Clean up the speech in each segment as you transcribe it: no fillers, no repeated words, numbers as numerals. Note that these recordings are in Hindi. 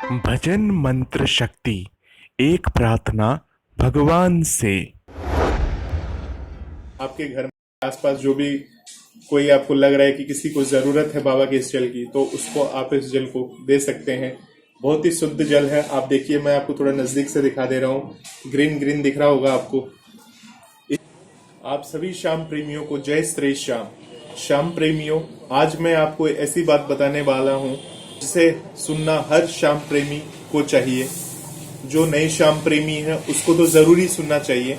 भजन मंत्र शक्ति, एक प्रार्थना भगवान से। आपके घर में आसपास जो भी कोई आपको लग रहा है कि किसी को जरूरत है बाबा के इस जल की, तो उसको आप इस जल को दे सकते हैं। बहुत ही शुद्ध जल है। आप देखिए, मैं आपको थोड़ा नजदीक से दिखा दे रहा हूँ। ग्रीन ग्रीन दिख रहा होगा आपको। आप सभी श्याम प्रेमियों को जय श्री श्याम। श्याम प्रेमियों, आज मैं आपको ऐसी बात बताने वाला हूँ जिसे सुनना हर श्याम प्रेमी को चाहिए। जो नए श्याम प्रेमी है उसको तो जरूरी सुनना चाहिए,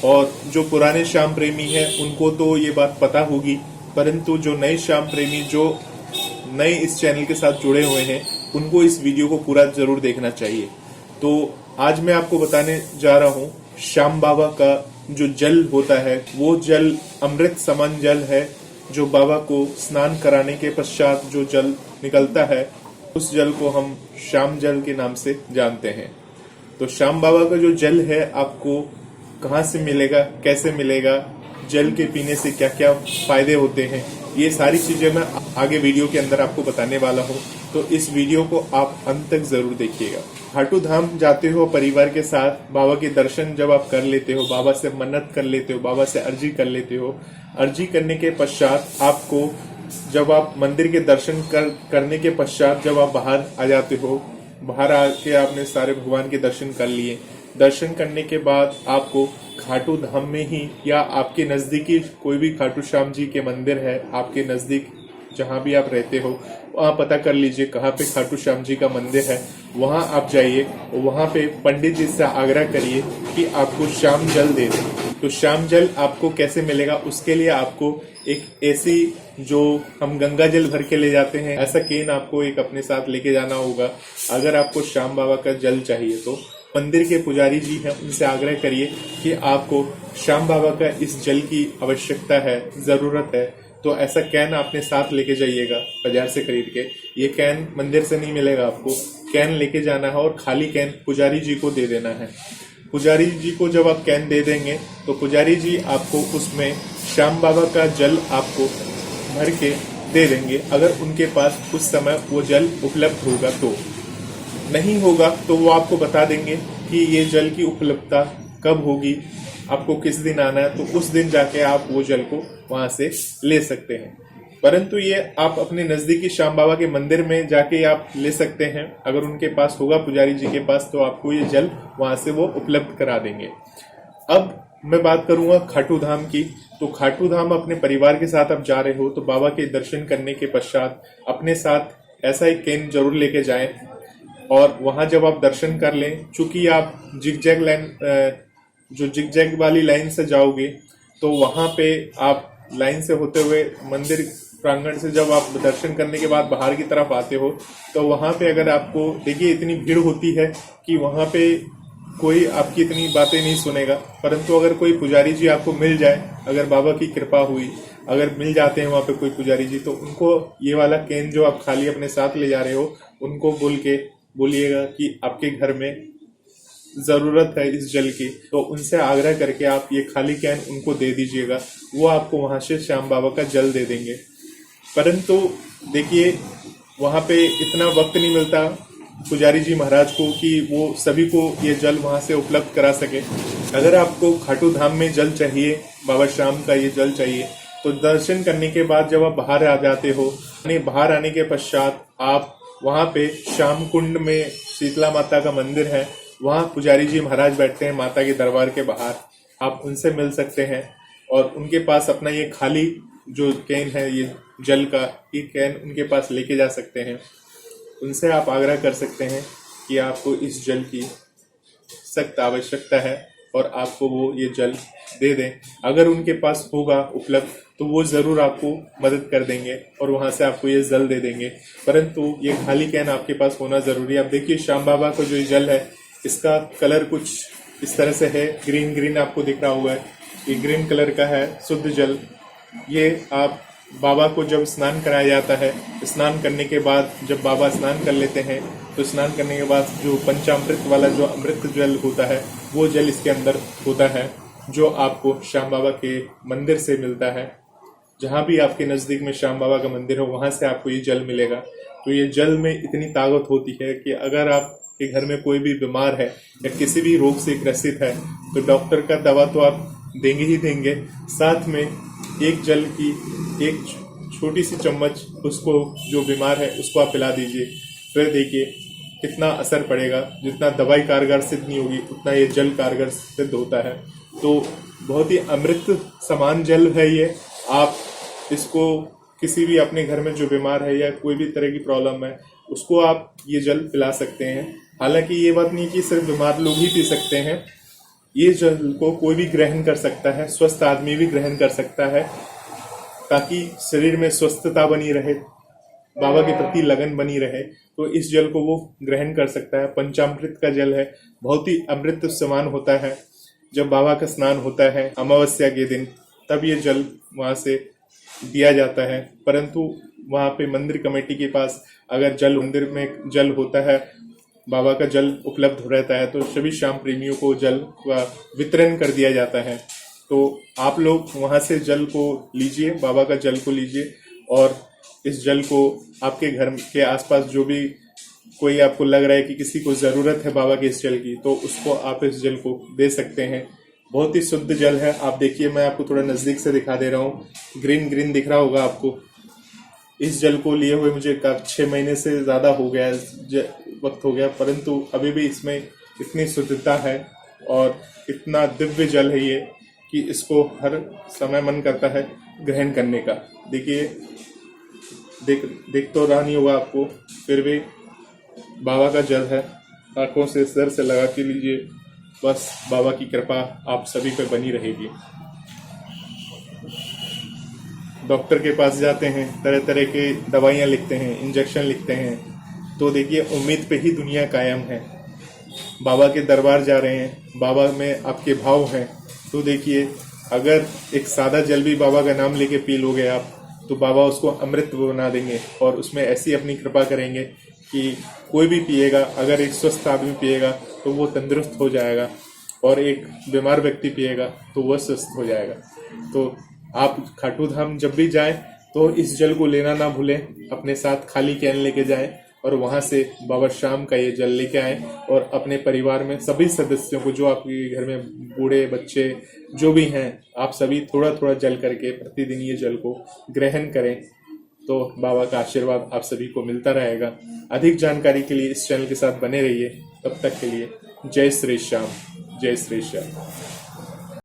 और जो पुराने श्याम प्रेमी है उनको तो ये बात पता होगी, परंतु जो नए श्याम प्रेमी जो नए इस चैनल के साथ जुड़े हुए हैं उनको इस वीडियो को पूरा जरूर देखना चाहिए। तो आज मैं आपको बताने जा रहा हूँ श्याम बाबा का जो जल होता है, वो जल अमृत समान जल है। जो बाबा को स्नान कराने के पश्चात जो जल निकलता है, उस जल को हम श्याम जल के नाम से जानते हैं। तो श्याम बाबा का जो जल है आपको कहाँ से मिलेगा, कैसे मिलेगा, जल के पीने से क्या क्या फायदे होते हैं, ये सारी चीजें मैं आगे वीडियो के अंदर आपको बताने वाला हूँ। तो इस वीडियो को आप अंत तक जरूर देखिएगा। खाटू धाम जाते हो परिवार के साथ, बाबा के दर्शन जब आप कर लेते हो, बाबा से मन्नत कर लेते हो, बाबा से अर्जी कर लेते हो, अर्जी करने के पश्चात आपको जब आप मंदिर के दर्शन करने के पश्चात जब आप बाहर आ जाते हो, बाहर आके आपने सारे भगवान के दर्शन कर लिए। दर्शन करने के बाद आपको खाटू धाम में ही या आपके नजदीकी कोई भी खाटू श्याम जी के मंदिर है, आपके नजदीक जहां भी आप रहते हो वहां पता कर लीजिए कहाँ पे खाटू श्याम जी का मंदिर है। वहां आप जाइए और वहां पे पंडित जी से आग्रह करिए कि आपको श्याम जल दे दें। तो श्याम जल आपको कैसे मिलेगा, उसके लिए आपको एक ऐसी, जो हम गंगा जल भर के ले जाते हैं, ऐसा केन आपको एक अपने साथ लेके जाना होगा। अगर आपको श्याम बाबा का जल चाहिए तो मंदिर के पुजारी जी हैं, उनसे आग्रह करिए कि आपको श्याम बाबा का इस जल की आवश्यकता है, जरूरत है। तो ऐसा कैन आपने साथ लेके जाइएगा बाजार से खरीद के। ये कैन मंदिर से नहीं मिलेगा, आपको कैन लेके जाना है और खाली कैन पुजारी जी को दे देना है। पुजारी जी को जब आप कैन दे देंगे तो पुजारी जी आपको उसमें श्याम बाबा का जल आपको भर के दे देंगे, अगर उनके पास उस समय वो जल उपलब्ध होगा। तो नहीं होगा तो वो आपको बता देंगे कि ये जल की उपलब्धता कब होगी, आपको किस दिन आना है, तो उस दिन जाके आप वो जल को वहां से ले सकते हैं। परंतु ये आप अपने नजदीकी श्याम बाबा के मंदिर में जाके आप ले सकते हैं। अगर उनके पास होगा पुजारी जी के पास, तो आपको ये जल वहां से वो उपलब्ध करा देंगे। अब मैं बात करूंगा खाटू धाम की। तो खाटू धाम अपने परिवार के साथ आप जा रहे हो तो बाबा के दर्शन करने के पश्चात अपने साथ ऐसा एक कैन जरूर लेके जाएं, और वहां जब आप दर्शन कर लें, चूंकि आप जिगजैग लाइन, जो जिगजैग वाली लाइन से जाओगे, तो वहां पे आप लाइन से होते हुए मंदिर प्रांगण से जब आप दर्शन करने के बाद बाहर की तरफ आते हो, तो वहां पे अगर आपको देखिए इतनी भीड़ होती है कि वहां पे कोई आपकी इतनी बातें नहीं सुनेगा। परंतु अगर कोई पुजारी जी आपको मिल जाए, अगर बाबा की कृपा हुई, अगर मिल जाते हैं वहां पे कोई पुजारी जी, तो उनको ये वाला कैन जो आप खाली अपने साथ ले जा रहे हो, उनको बोलिएगा कि आपके घर में जरूरत है इस जल की। तो उनसे आग्रह करके आप ये खाली कैन उनको दे दीजिएगा, वो आपको वहां से श्याम बाबा का जल दे देंगे। परंतु देखिए, वहां पे इतना वक्त नहीं मिलता पुजारी जी महाराज को कि वो सभी को ये जल वहां से उपलब्ध करा सके। अगर आपको खाटू धाम में जल चाहिए, बाबा श्याम का ये जल चाहिए, तो दर्शन करने के बाद जब आप बाहर आ जाते हो, बाहर आने के पश्चात आप वहां पे श्याम कुंड में शीतला माता का मंदिर है, वहां पुजारी जी महाराज बैठते हैं माता के दरबार के बाहर। आप उनसे मिल सकते हैं और उनके पास अपना ये खाली जो कैन है ये जल का, ये कैन उनके पास लेके जा सकते हैं। उनसे आप आग्रह कर सकते हैं कि आपको इस जल की सख्त आवश्यकता है और आपको वो ये जल दे दें। अगर उनके पास होगा उपलब्ध तो वो जरूर आपको मदद कर देंगे और वहां से आपको ये जल दे देंगे। परंतु ये खाली कैन आपके पास होना जरूरी है। आप देखिए, श्याम बाबा का जो ये जल है, इसका कलर कुछ इस तरह से है, ग्रीन ग्रीन आपको दिख रहा होगा। ये ग्रीन कलर का है शुद्ध जल। ये आप बाबा को जब स्नान कराया जाता है, स्नान करने के बाद जब बाबा स्नान कर लेते हैं, तो स्नान करने के बाद जो पंचामृत वाला जो अमृत जल होता है, वो जल इसके अंदर होता है, जो आपको श्याम बाबा के मंदिर से मिलता है। जहां भी आपके नजदीक में श्याम बाबा का मंदिर हो, वहां से आपको ये जल मिलेगा। तो ये जल में इतनी ताकत होती है कि अगर आपके घर में कोई भी बीमार है या किसी भी रोग से ग्रसित है तो डॉक्टर का दवा तो आप देंगे ही देंगे, साथ में एक जल की एक छोटी सी चम्मच उसको, जो बीमार है उसको आप पिला दीजिए। फिर देखिए कितना असर पड़ेगा। जितना दवाई कारगर सिद्ध नहीं होगी उतना ये जल कारगर सिद्ध होता है। तो बहुत ही अमृत समान जल है ये। आप इसको किसी भी अपने घर में जो बीमार है या कोई भी तरह की प्रॉब्लम है उसको आप ये जल पिला सकते हैं। हालांकि ये बात नहीं कि सिर्फ बीमार लोग ही पी सकते हैं, ये जल को कोई भी ग्रहण कर सकता है, स्वस्थ आदमी भी ग्रहण कर सकता है, ताकि शरीर में स्वस्थता बनी रहे, बाबा के प्रति लगन बनी रहे। तो इस जल को वो ग्रहण कर सकता है। पंचामृत का जल है, बहुत ही अमृत समान होता है। जब बाबा का स्नान होता है अमावस्या के दिन तब ये जल वहां से दिया जाता है। परंतु वहां पे मंदिर कमेटी के पास अगर जल, मंदिर में जल होता है, बाबा का जल उपलब्ध रहता है, तो सभी श्याम प्रेमियों को जल का वितरण कर दिया जाता है। तो आप लोग वहां से जल को लीजिए, बाबा का जल को लीजिए, और इस जल को आपके घर के आसपास जो भी कोई आपको लग रहा है कि किसी को जरूरत है बाबा के इस जल की, तो उसको आप इस जल को दे सकते हैं। बहुत ही शुद्ध जल है। आप देखिए, मैं आपको थोड़ा नजदीक से दिखा दे रहा हूँ। ग्रीन ग्रीन दिख रहा होगा आपको। इस जल को लिए हुए मुझे 6 महीने से ज्यादा हो गया, वक्त हो गया, परंतु अभी भी इसमें इतनी शुद्धता है और इतना दिव्य जल है ये कि इसको हर समय मन करता है ग्रहण करने का। देखिए, देख तो रहा नहीं होगा आपको, फिर भी बाबा का जल है। आंखों से सर से लगा के लीजिए, बस बाबा की कृपा आप सभी पे बनी रहेगी। डॉक्टर के पास जाते हैं, तरह तरह के दवाइयाँ लिखते हैं, इंजेक्शन लिखते हैं, तो देखिए उम्मीद पे ही दुनिया कायम है। बाबा के दरबार जा रहे हैं, बाबा में आपके भाव हैं, तो देखिए अगर एक सादा जल भी बाबा का नाम लेके पी लोगे आप, तो बाबा उसको अमृत बना देंगे और उसमें ऐसी अपनी कृपा करेंगे कि कोई भी पिएगा, अगर एक स्वस्थ आदमी पिएगा तो वो तंदुरुस्त हो जाएगा, और एक बीमार व्यक्ति पिएगा तो वह स्वस्थ हो जाएगा। तो आप खाटू धाम जब भी जाएं तो इस जल को लेना ना भूलें, अपने साथ खाली कैन लेके जाएं और वहां से बाबा श्याम का ये जल लेके आएं, और अपने परिवार में सभी सदस्यों को, जो आपके घर में बूढ़े बच्चे जो भी हैं, आप सभी थोड़ा थोड़ा जल करके प्रतिदिन ये जल को ग्रहण करें, तो बाबा का आशीर्वाद आप सभी को मिलता रहेगा। अधिक जानकारी के लिए इस चैनल के साथ बने रहिए। तब तक के लिए जय श्री श्याम, जय श्री श्याम।